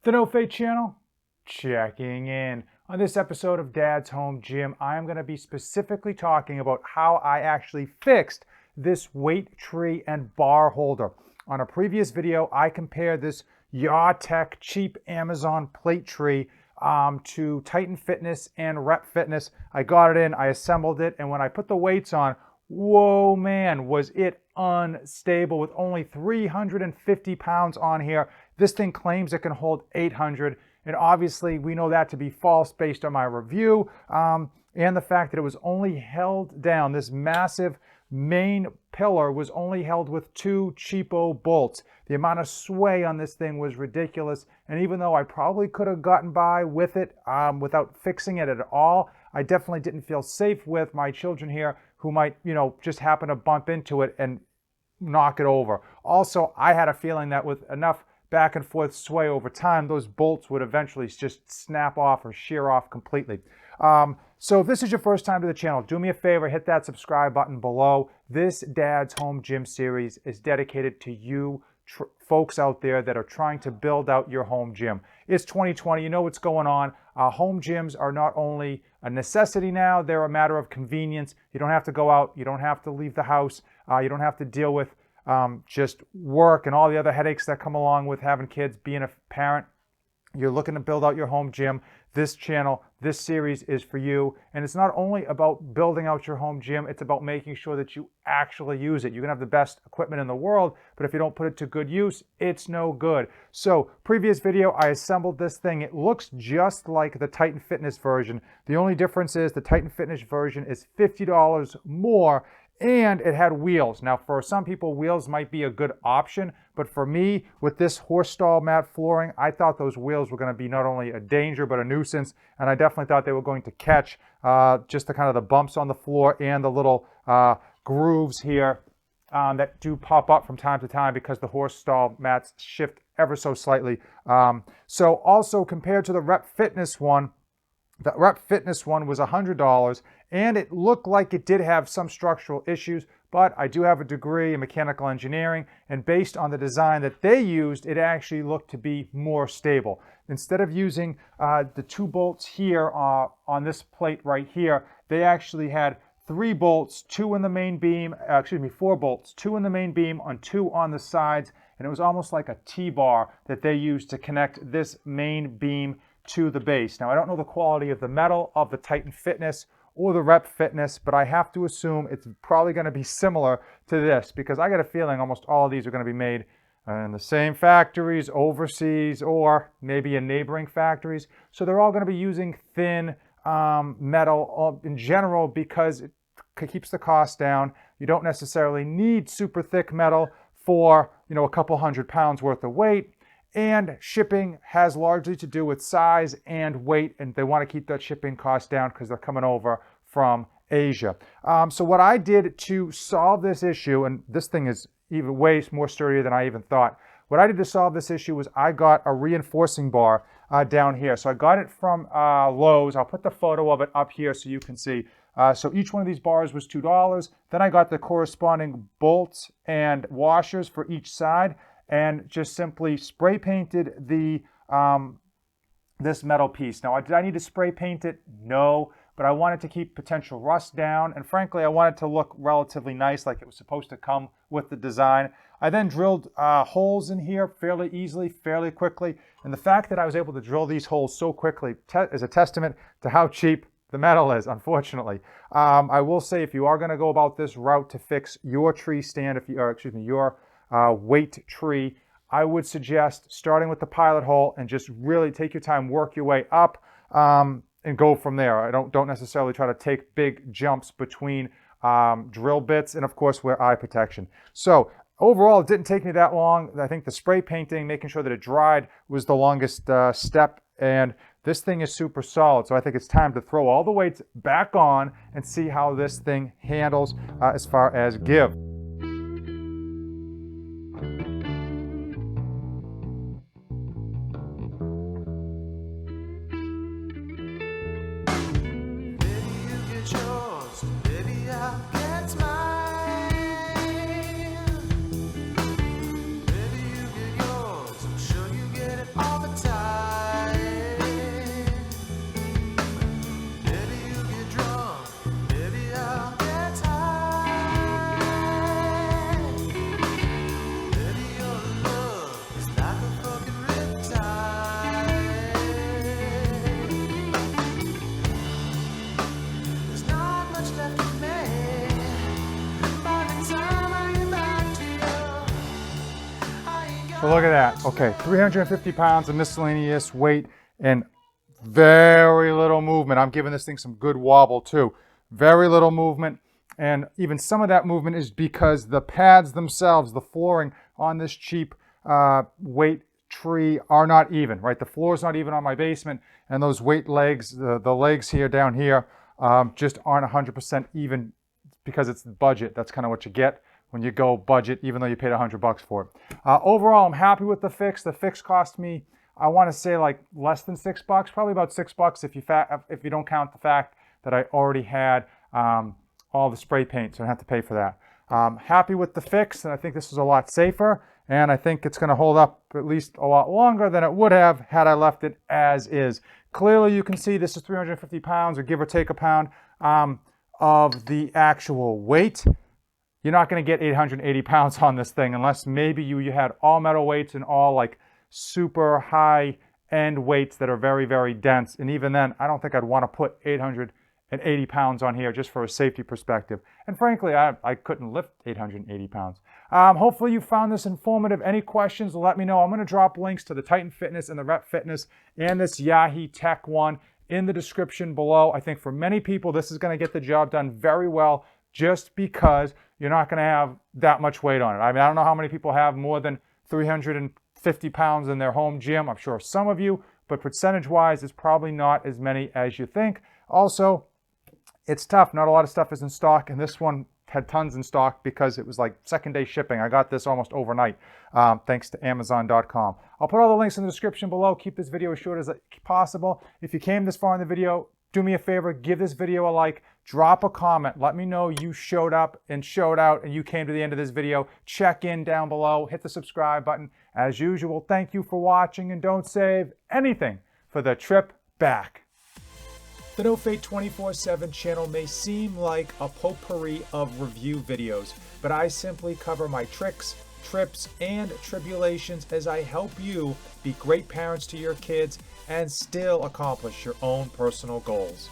The No Fate channel, checking in. On this episode of Dad's Home Gym, I am going to be specifically talking about how I actually fixed this weight tree and bar holder. On a previous video, I compared this Yaheetech cheap Amazon plate tree to Titan Fitness and Rep Fitness. I got it in, I assembled it, and when I put the weights on, whoa man, was it unstable with only 350 pounds on here. This thing claims it can hold 800, and obviously we know that to be false based on my review and the fact that it was only held down. This massive main pillar was only held with 2 cheapo bolts. The amount of sway on this thing was ridiculous, and even though I probably could have gotten by with it without fixing it at all, I definitely didn't feel safe with my children here who might, just happen to bump into it and knock it over. Also, I had a feeling that with enough back and forth sway over time, those bolts would eventually just snap off or shear off completely. So if this is your first time to the channel, do me a favor, hit that subscribe button below. This Dad's Home Gym series is dedicated to you folks out there that are trying to build out your home gym. It's 2020, you know what's going on. Home gyms are not only a necessity now, they're a matter of convenience. You don't have to go out, you don't have to leave the house, you don't have to deal with just work and all the other headaches that come along with having kids, being a parent. You're looking to build out your home gym. This channel, this series is for you. And it's not only about building out your home gym, it's about making sure that you actually use it. You can have the best equipment in the world, but if you don't put it to good use, it's no good. So, previous video, I assembled this thing. It looks just like the Titan Fitness version. The only difference is the Titan Fitness version is $50 more, and it had wheels. Now, for some people, wheels might be a good option, but for me, with this horse stall mat flooring, I thought those wheels were going to be not only a danger, but a nuisance, and I definitely thought they were going to catch just the kind of the bumps on the floor and the little grooves here that do pop up from time to time because the horse stall mats shift ever so slightly. So also compared to the Rep Fitness one, the Rep Fitness one was $100, and it looked like it did have some structural issues, but I do have a degree in mechanical engineering, and based on the design that they used, it actually looked to be more stable. Instead of using the 2 bolts here on this plate right here, they actually had 3 bolts, 2 in the main beam, 4 bolts, 2 in the main beam and 2 on the sides, and it was almost like a T-bar that they used to connect this main beam to the base. Now, I don't know the quality of the metal of the Titan Fitness or the Rep Fitness, but I have to assume it's probably going to be similar to this because I got a feeling almost all of these are going to be made in the same factories overseas or maybe in neighboring factories. So they're all going to be using thin metal in general because it keeps the cost down. You don't necessarily need super thick metal for, a couple hundred pounds worth of weight. And shipping has largely to do with size and weight, and they want to keep that shipping cost down because they're coming over from Asia. So what I did to solve this issue, and this thing is even way more sturdier than I even thought. What I did to solve this issue was I got a reinforcing bar down here. So I got it from Lowe's. I'll put the photo of it up here so you can see. So each one of these bars was $2. Then I got the corresponding bolts and washers for each side, and just simply spray painted the this metal piece. Now, did I need to spray paint it? No, but I wanted to keep potential rust down, and frankly, I wanted to look relatively nice like it was supposed to come with the design. I then drilled holes in here fairly easily, fairly quickly, and the fact that I was able to drill these holes so quickly is a testament to how cheap the metal is, unfortunately. I will say if you are going to go about this route to fix your tree stand, your weight tree, I would suggest starting with the pilot hole and just really take your time, work your way up, and go from there. I don't necessarily try to take big jumps between drill bits, and of course wear eye protection. So overall, it didn't take me that long. I think the spray painting, making sure that it dried, was the longest step, and this thing is super solid. So I think it's time to throw all the weights back on and see how this thing handles as far as give. All the time. So look at that. Okay, 350 pounds of miscellaneous weight and very little movement. I'm giving this thing some good wobble too. Very little movement. And even some of that movement is because the pads themselves, the flooring on this cheap weight tree are not even, right? The floor is not even on my basement, and those weight legs, the legs here down here, just aren't 100% even because it's budget. That's kind of what you get when you go budget, even though you paid $100 for it. Overall, I'm happy with the fix. The fix cost me, I want to say, like less than $6, probably about $6 if you don't count the fact that I already had all the spray paint, so I don't have to pay for that. Happy with the fix, and I think this is a lot safer, and I think it's going to hold up at least a lot longer than it would have had I left it as is. Clearly, you can see this is 350 pounds, or give or take a pound, of the actual weight. You're not going to get 880 pounds on this thing unless maybe you had all metal weights and all like super high end weights that are very, very dense. And even then, I don't think I'd want to put 880 pounds on here just for a safety perspective. And frankly, I couldn't lift 880 pounds. Hopefully you found this informative. Any questions, let me know. I'm going to drop links to the Titan Fitness and the Rep Fitness and this Yaheetech one in the description below. I think for many people, this is going to get the job done very well just because you're not going to have that much weight on it. I mean, I don't know how many people have more than 350 pounds in their home gym. I'm sure some of you, but percentage-wise, it's probably not as many as you think. Also, it's tough. Not a lot of stuff is in stock, and this one had tons in stock because it was like second-day shipping. I got this almost overnight, thanks to Amazon.com. I'll put all the links in the description below. Keep this video as short as possible. If you came this far in the video, do me a favor, give this video a like, drop a comment. Let me know you showed up and showed out and you came to the end of this video. Check in down below, hit the subscribe button. As usual, thank you for watching, and don't save anything for the trip back. The No Fate 24/7 channel may seem like a potpourri of review videos, but I simply cover my tricks, trips, and tribulations as I help you be great parents to your kids and still accomplish your own personal goals.